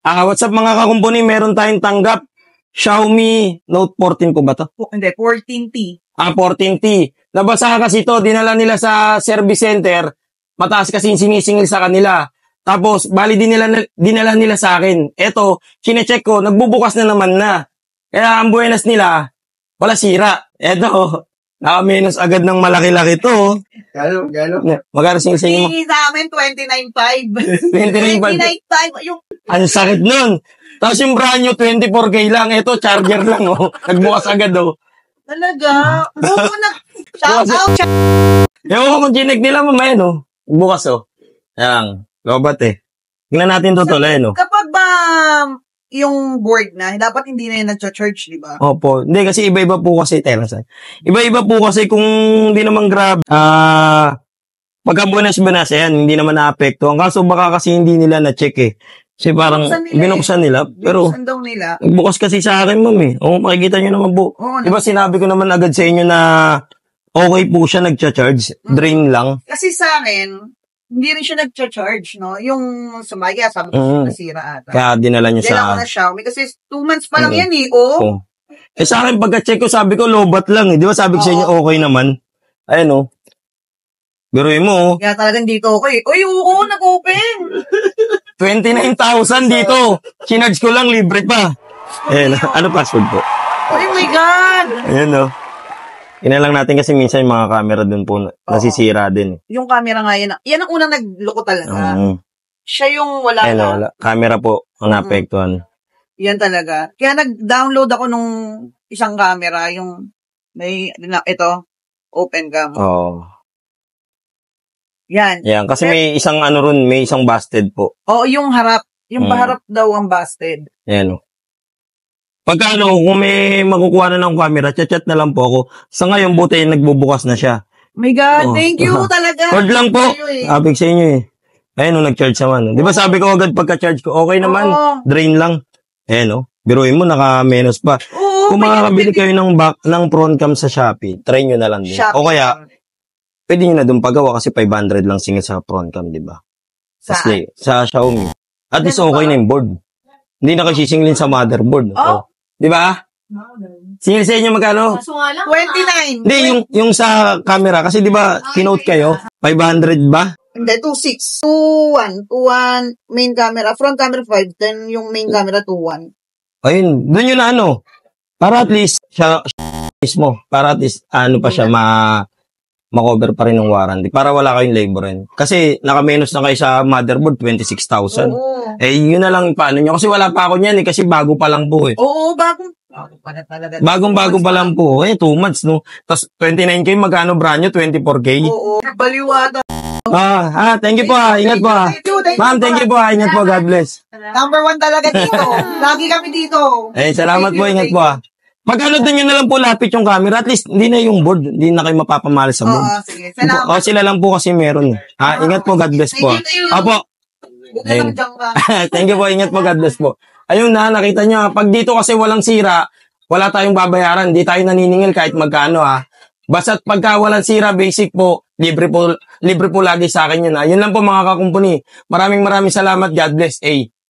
What's up mga kakumpuni? Meron tayong tanggap. Xiaomi Note 14 po ba to? Hindi, 14T. 14T. Nabasa kasi to, dinala nila sa service center. Mataas kasi yung sinisingil sa kanila. Tapos, bali dinala nila sa akin. Eto, chinecheck ko, nagbubukas na naman na. Kaya ang buenas nila, wala sira. Eto, naka-minus agad ng malaki-laki to. Gano'n? Magkano singil sa inyo? Sa amin, 29.5. 29.5. 29.5. Yung Ang sakit nun. Tapos yung brand new, 24K lang. Ito, charger lang, oh. Nagbukas agad, oh. talaga. Shout out. Ewan ko kung chinek nila mamaya, no? Bukas, oh. Yan. Lobat, eh. Tingnan natin to tuloy, no? Kapag ba yung board na, dapat hindi na yun nag-charge, di ba? Opo. Hindi, kasi iba-iba po kasi, iba-iba po kasi kung hindi naman grab, pagka-bonus-bonus, yan, hindi naman na-apekto. Ang kaso baka kasi hindi nila na-check, eh. Kasi parang binuksan nila, pero binuksan daw nila. bukas kasi sa akin, ma'am, eh. O, makikita nyo naman po. Diba sinabi ko naman agad sa inyo na okay po siya nagcha-charge, drain lang. Kasi sa akin, hindi rin siya nag-charge, no? Yung sumaya, sabi ko nasira ata. Kaya dinala nyo Dala ko sa... na Xiaomi kasi 2 months pa lang yan, eh. Oh. Eh sa akin, pagka-check ko, sabi ko, lobat lang, eh. Di ba sabi ko sa inyo, okay naman. Ayan, oh. Biruin mo, oh. Kaya talagang dito ako, eh. Uy, oo, nag-open. 29,000 dito. Sinarge ko lang, libre pa. Ayan, ano password po? Oh my God! Ayan, oh. Ina lang natin kasi minsan yung mga camera dun po nasisira din. Yung camera nga yan. Yan ang unang nagloko talaga. Siya yung wala Ayan, na. wala. Camera po ang naapektuhan. Yan talaga. Kaya nag-download ako nung isang camera, yung may, ito, open cam. Oo. Yan. Yan, kasi may isang ano ron, may isang busted po. Oo, yung harap. Yung harap daw ang busted. Yan, oh. Pagka ano, kung may makukuha na ng camera, chat na lang po ako. Sa ngayon, buti nagbubukas na siya. My God, thank you talaga. Code lang po. Abig sa inyo, eh. Ayun, oh, nag-charge naman. Di ba sabi ko agad pagka-charge ko, okay naman, drain lang. Ayun, oh. Biruin mo, naka-menos pa. Kung makakabili kayo ng front cam sa Shopee, try nyo na lang din. O kaya, pwede nyo na doon pagawa kasi 500 lang singil sa front cam, di ba? Sa Xiaomi. At least okay na yung board. Hindi na kasi singilin sa motherboard. Oh. Di ba? Singil sa inyo magkano? 29. Hindi, yung sa camera. Kasi di ba, kinote kayo? 500 ba? Hindi, 2.6. 2.1. 2.1 main camera. Front camera 5. Then yung main camera 2.1. Ayun, dun yun na ano. Para at least, siya mismo. Para at least, ano pa siya, ma-cover pa rin ng warranty. Para wala kayong laborin. Kasi, naka-menos na kayo sa motherboard, 26,000. Eh, yun na lang paano nyo. Kasi wala pa ako niyan eh. Kasi bago pa lang po eh. Oo, bago pa na talaga. Bagong-bago pa lang po. Eh, 2 months, no? Tapos, 29K, magkano brand nyo? 24K? Oo, baliwata. Thank you po ha. Ingat po ha. Ma'am, thank you po ha. Ingat po. God bless. Number 1 talaga dito. Lagi kami dito. Eh, salamat po. Ingat po ha. Pag ano doon nyo na lang po lapit yung camera, at least hindi na yung board. Hindi na kayo mapapamahal sa board. Oo, sige. Salamat. O, sila lang po kasi meron. Ingat po. God bless po. Opo. Ayun. Thank you po. Ingat po. God bless po. Ayun na, nakita nyo. Pag dito kasi walang sira, wala tayong babayaran. Hindi tayo naniningil kahit magkano ha. Basta't pagka walang sira, basic po, libre po lagi sa akin yun ha. Yun lang po mga kakumpuni. Maraming salamat. God bless.